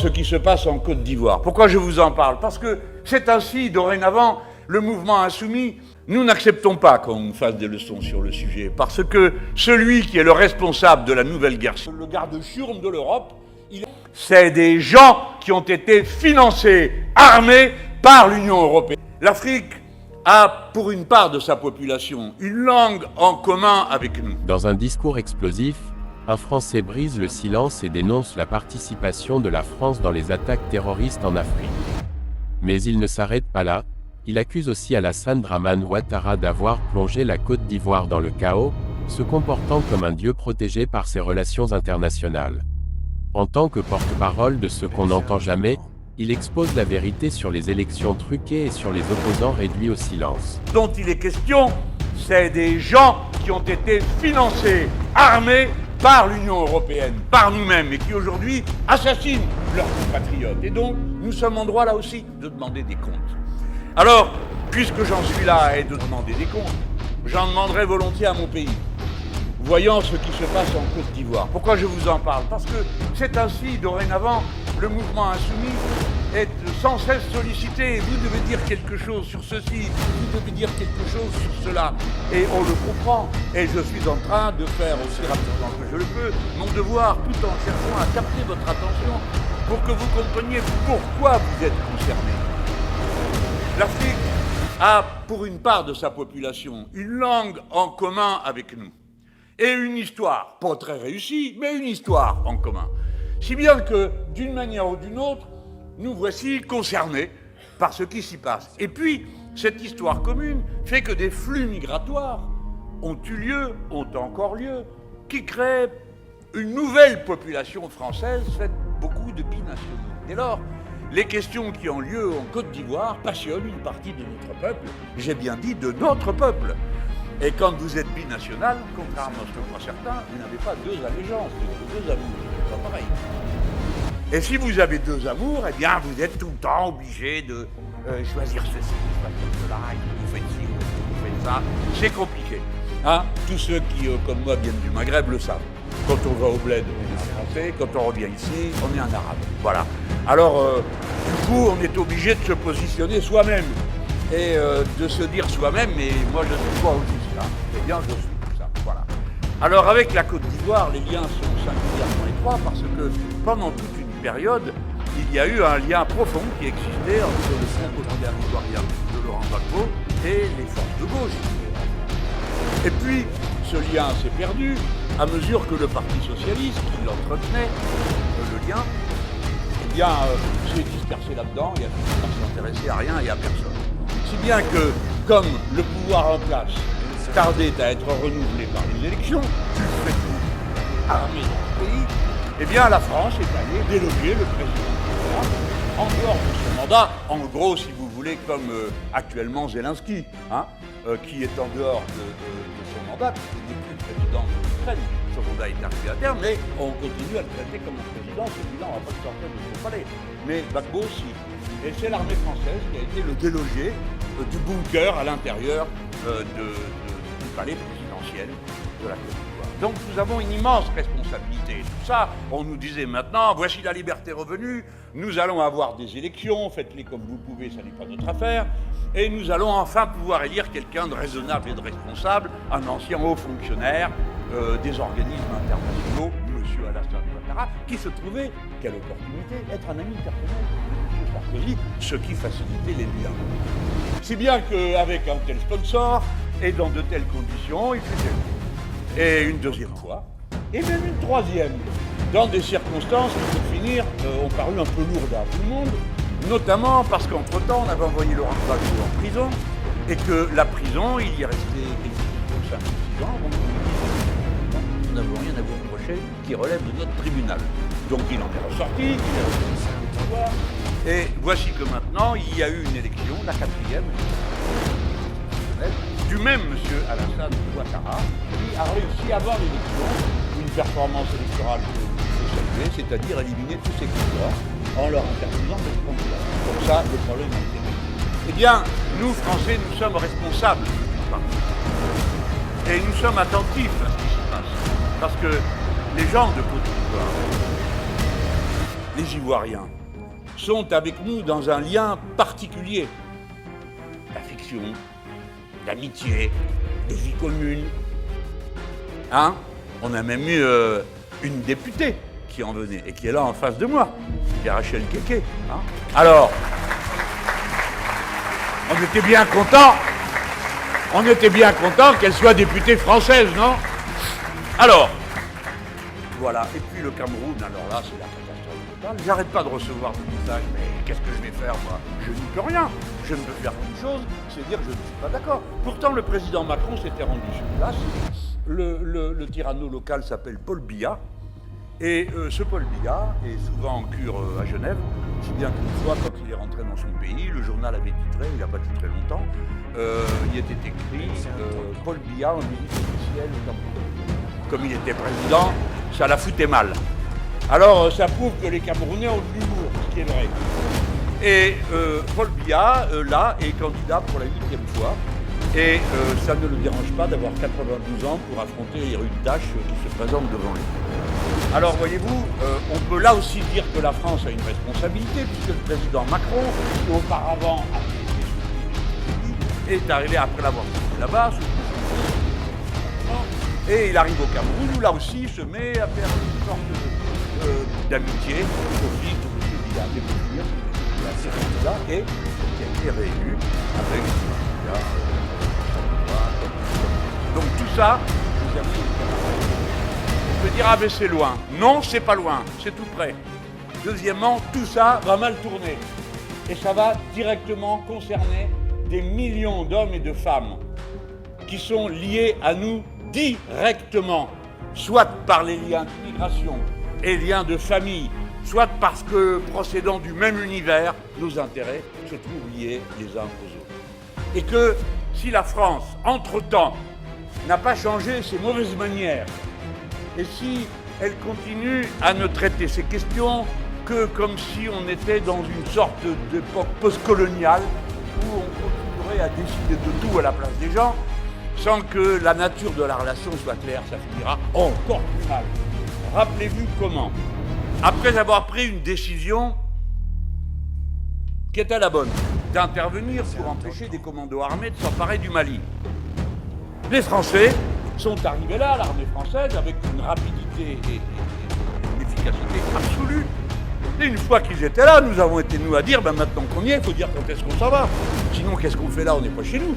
ce qui se passe en Côte d'Ivoire. Pourquoi je vous en parle? Parce que c'est ainsi, dorénavant, le mouvement insoumis. Nous n'acceptons pas qu'on nous fasse des leçons sur le sujet, parce que celui qui est le responsable de la nouvelle guerre, le garde-chiourme de l'Europe, c'est des gens qui ont été financés, armés par l'Union européenne. L'Afrique a, pour une part de sa population, une langue en commun avec nous. Dans un discours explosif, un Français brise le silence et dénonce la participation de la France dans les attaques terroristes en Afrique. Mais il ne s'arrête pas là, il accuse aussi Alassane Dramane Ouattara d'avoir plongé la Côte d'Ivoire dans le chaos, se comportant comme un dieu protégé par ses relations internationales. En tant que porte-parole de ce qu'on n'entend jamais, il expose la vérité sur les élections truquées et sur les opposants réduits au silence. Dont il est question, c'est des gens qui ont été financés, armés par l'Union européenne, par nous-mêmes, et qui aujourd'hui assassinent leurs compatriotes. Et donc, nous sommes en droit là aussi de demander des comptes. Alors, puisque j'en suis là et de demander des comptes, j'en demanderai volontiers à mon pays, voyant ce qui se passe en Côte d'Ivoire. Pourquoi je vous en parle? Parce que c'est ainsi, dorénavant, le mouvement insoumis est sans cesse sollicité. Vous devez dire quelque chose sur ceci, vous devez dire quelque chose sur cela. Et on le comprend. Et je suis en train de faire aussi rapidement que je le peux mon devoir, tout en cherchant à capter votre attention pour que vous compreniez pourquoi vous êtes concernés. L'Afrique a, pour une part de sa population, une langue en commun avec nous. Et une histoire, pas très réussie, mais une histoire en commun. Si bien que, d'une manière ou d'une autre, nous voici concernés par ce qui s'y passe. Et puis, cette histoire commune fait que des flux migratoires ont eu lieu, ont encore lieu, qui créent une nouvelle population française faite beaucoup de binationaux. Dès lors, les questions qui ont lieu en Côte d'Ivoire passionnent une partie de notre peuple, j'ai bien dit de notre peuple. Et quand vous êtes binational, contrairement à ce que croient certains, vous n'avez pas deux allégeances, vous avez deux amours, c'est pas pareil. Et si vous avez deux amours, eh bien vous êtes tout le temps obligé de choisir ceci, choisir cela, et vous faites ci, vous faites ça, c'est compliqué. Hein? Tous ceux qui, comme moi, viennent du Maghreb le savent. Quand on va au bled, on est un Français, quand on revient ici, on est un Arabe. Voilà. Alors, du coup, on est obligé de se positionner soi-même et de se dire soi-même, mais moi je suis quoi au juste, hein? Eh bien, je suis tout ça. Voilà. Alors, avec la Côte d'Ivoire, les liens sont singulièrement étroits parce que pendant toute une période, il y a eu un lien profond qui existait entre le Front populaire ivoirien de Laurent Gbagbo et les forces de gauche. Et puis, ce lien s'est perdu à mesure que le Parti socialiste, qui l'entretenait, le lien, eh bien, s'est dispersé là-dedans et a fini par s'intéresser à rien et à personne. Si bien que, comme le pouvoir en place tardait à être renouvelé par les élections, du fait de l'armée dans le pays, eh bien, la France est allée déloger le président en dehors de son mandat, en gros, si vous voulez, comme actuellement Zelensky, hein, qui est en dehors de son mandat, qui n'est plus président de l'Ukraine. Son mandat est arrivé à terme, mais on continue à le traiter comme un président, celui-là, on ne va pas le sortir de son palais. Mais Gbagbo aussi. Et c'est l'armée française qui a été le délogé du bunker à l'intérieur du palais présidentiel de la Côte d'Ivoire. Donc nous avons une immense responsabilité. Tout ça, on nous disait maintenant, voici la liberté revenue, nous allons avoir des élections, faites-les comme vous pouvez, ça n'est pas notre affaire, et nous allons enfin pouvoir élire quelqu'un de raisonnable et de responsable, un ancien haut fonctionnaire des organismes internationaux, M. Alassane Ouattara, qui se trouvait, quelle opportunité, être un ami personnel de M. Sarkozy, ce qui facilitait les liens. Si bien qu'avec un tel sponsor, et dans de telles conditions, il fut élu. Et une deuxième fois, et même une troisième, dans des circonstances qui, pour finir, ont paru un peu lourdes à tout le monde, notamment parce qu'entre-temps, on avait envoyé Laurent Gbagbo en prison, et que la prison, il y est resté quelque chose, 5 ou 6 ans, donc nous n'avons rien à vous reprocher qui relève de notre tribunal. Donc il en est ressorti, il est ressorti au pouvoir, et voici que maintenant, il y a eu une élection, la 4e, du même M. Alassane Ouattara, qui a réussi à avoir l'élection, une performance électorale que vous saluer, c'est-à-dire éliminer tous ces candidats en leur interdisant d'être candidats. Comme ça, le problème a été réglé. Eh bien, nous, Français, nous sommes responsables de ce qui se passe. Et nous sommes attentifs à ce qui se passe. Parce que les gens de Côte d'Ivoire les Ivoiriens, sont avec nous dans un lien particulier d'affection, d'amitié, de vie commune. Hein? On a même eu une députée qui en venait et qui est là en face de moi, qui est Rachel Keke. Hein? Alors, on était bien content qu'elle soit députée française, non? Alors, voilà. Et puis le Cameroun, alors là, c'est la catastrophe totale. J'arrête pas de recevoir des messages, mais qu'est-ce que je vais faire, moi? Je n'y peux rien. Je ne peux faire qu'une chose, c'est dire que je ne suis pas d'accord. Pourtant, le président Macron s'était rendu sur place. Le tyranno local s'appelle Paul Biya. Et ce Paul Biya est souvent en cure à Genève, si bien qu'une fois, quand il est rentré dans son pays, le journal avait titré, il n'a pas titré longtemps, il était écrit Paul Biya en visite officielle au Cameroun. Comme il était président, ça la foutait mal. Alors ça prouve que les Camerounais ont de l'humour, ce qui est vrai. Et Paul Biya, là, est candidat pour la 8e fois. Et ça ne le dérange pas d'avoir 92 ans pour affronter les rudes tâches qui se présentent devant lui. Alors voyez-vous, on peut là aussi dire que la France a une responsabilité, puisque le président Macron, qui auparavant est arrivé après l'avoir fait là-bas, et il arrive au Cameroun, où là aussi il se met à faire une sorte d'amitié au fils de M. Biya, et qui a été réélu avec donc tout ça, vous avez on peut dire ah mais c'est loin. Non, c'est pas loin, c'est tout près. Deuxièmement, tout ça va mal tourner. Et ça va directement concerner des millions d'hommes et de femmes qui sont liés à nous directement, soit par les liens d'immigration et liens de famille, soit parce que, procédant du même univers, nos intérêts se trouvent liés les uns aux autres. Et que si la France, entre-temps, n'a pas changé ses mauvaises manières, et si elle continue à ne traiter ces questions que comme si on était dans une sorte d'époque postcoloniale où on continuerait à décider de tout à la place des gens, sans que la nature de la relation soit claire, ça finira encore plus mal. Rappelez-vous comment, après avoir pris une décision qui était la bonne, d'intervenir pour empêcher des commandos armés de s'emparer du Mali, les Français sont arrivés là, l'armée française, avec une rapidité et une efficacité absolue. Et une fois qu'ils étaient là, nous avons été nous à dire, ben maintenant qu'on y est, il faut dire quand est-ce qu'on s'en va. Sinon, qu'est-ce qu'on fait là? On n'est pas chez nous.